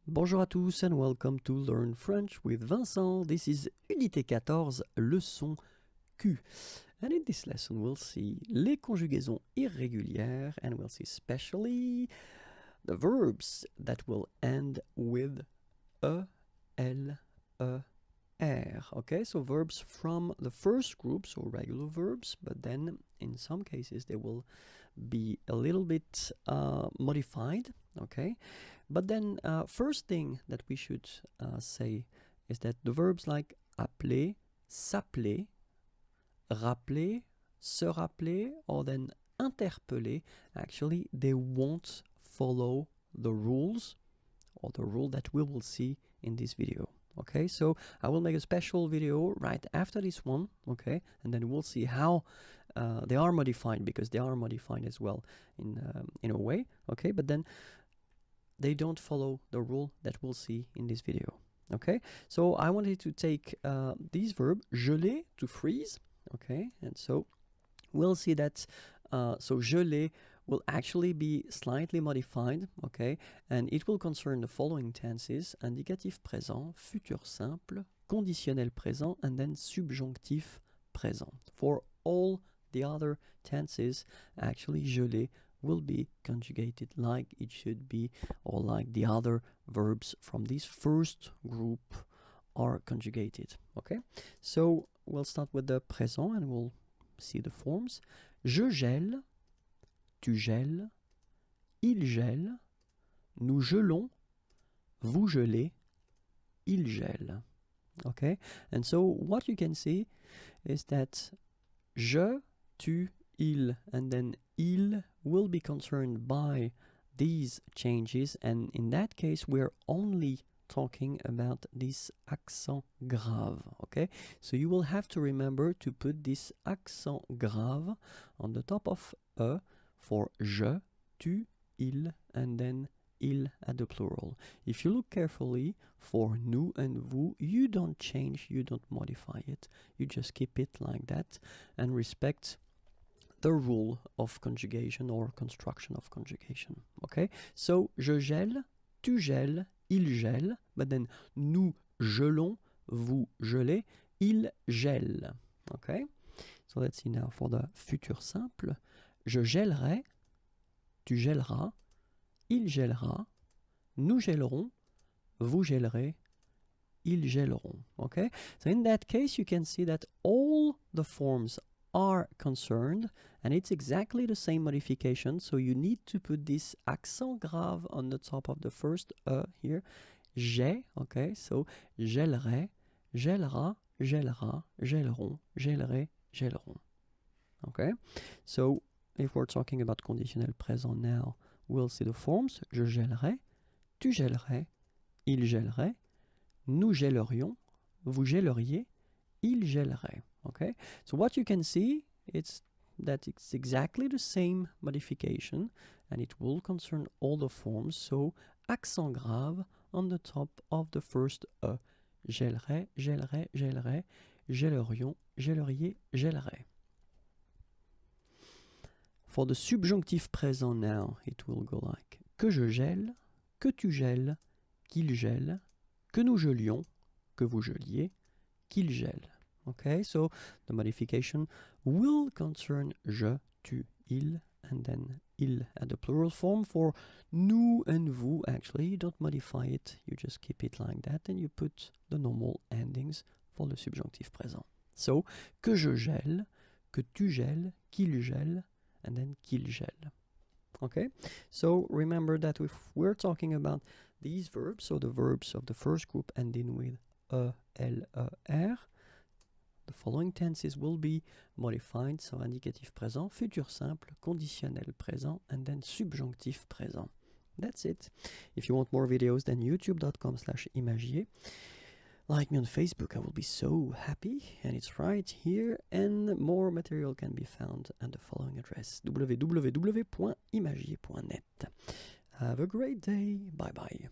Bonjour à tous and welcome to Learn French with Vincent. This is Unité 14, leçon Q. And in this lesson we'll see les conjugaisons irrégulières and we'll see especially the verbs that will end with E, L, E, R. Okay, so verbs from the first group, so regular verbs, but then in some cases they will be a little bit modified. Okay, but then first thing that we should say is that the verbs like appeler, s'appeler, rappeler, se rappeler, or then interpeller, actually they won't follow the rules or the rule that we will see in this video. Okay, so I will make a special video right after this one, okay, and then we'll see how they are modified, because they are modified as well in a way, okay, but then they don't follow the rule that we'll see in this video. Okay, so I wanted to take this verb geler, to freeze, okay, and so we'll see that so geler will actually be slightly modified, okay, and it will concern the following tenses: indicatif présent, futur simple, conditionnel présent, and then subjonctif présent. For all the other tenses, actually geler will be conjugated like it should be, or like the other verbs from this first group are conjugated. Okay, so we'll start with the présent and we'll see the forms. Je gèle, tu gèles, il gèle, nous gelons, vous gelez, il gèle. Okay, and so what you can see is that je, tu, il, and then il will be concerned by these changes, and in that case we're only talking about this accent grave. Okay, so you will have to remember to put this accent grave on the top of e for je, tu, il, and then il at the plural. If you look carefully for nous and vous, you don't change, you don't modify it, you just keep it like that and respect the rule of conjugation or construction of conjugation. Okay, so je gèle, tu gèles, il gèle, but then nous gelons, vous gelez, il gèle. Okay, so let's see now for the futur simple. Je gèlerai, tu gèleras, il gèlera, nous gèlerons, vous gèlerez, ils gèleront. Okay, so in that case you can see that all the forms are concerned, and it's exactly the same modification, so you need to put this accent grave on the top of the first here, j'ai, okay, so gèlerai, gèlera, gèlera, gèleront, gèlerai, gèleront. Okay, so if we're talking about conditionnel présent now, we'll see the forms. Je gèlerai, tu gèlerais, il gèlerait, nous gèlerions, vous gèleriez, il gèlerait. Okay, so what you can see is that it's exactly the same modification, and it will concern all the forms. So accent grave on the top of the first e. Gèlerait, gèlerait, gèlerait, gèlerions, gèleriez, gèlerait. For the subjonctif présent now, it will go like que je gèle, que tu gèles, qu'il gèle, que nous gelions, que vous geliez, qu'il gèle. Okay, so the modification will concern je, tu, il, and then il at the plural form. For nous and vous, actually, you don't modify it, you just keep it like that, and you put the normal endings for the subjonctif présent. So, que je gèle, que tu gèles, qu'il gèle, and then qu'il gèle. Okay, so remember that if we're talking about these verbs, so the verbs of the first group ending with E, L, E, R, the following tenses will be modified, so indicatif présent, futur simple, conditionnel présent, and then subjonctif présent. That's it. If you want more videos, then youtube.com/imagier. Like me on Facebook, I will be so happy, and it's right here, and more material can be found at the following address, www.imagier.net. Have a great day, bye bye.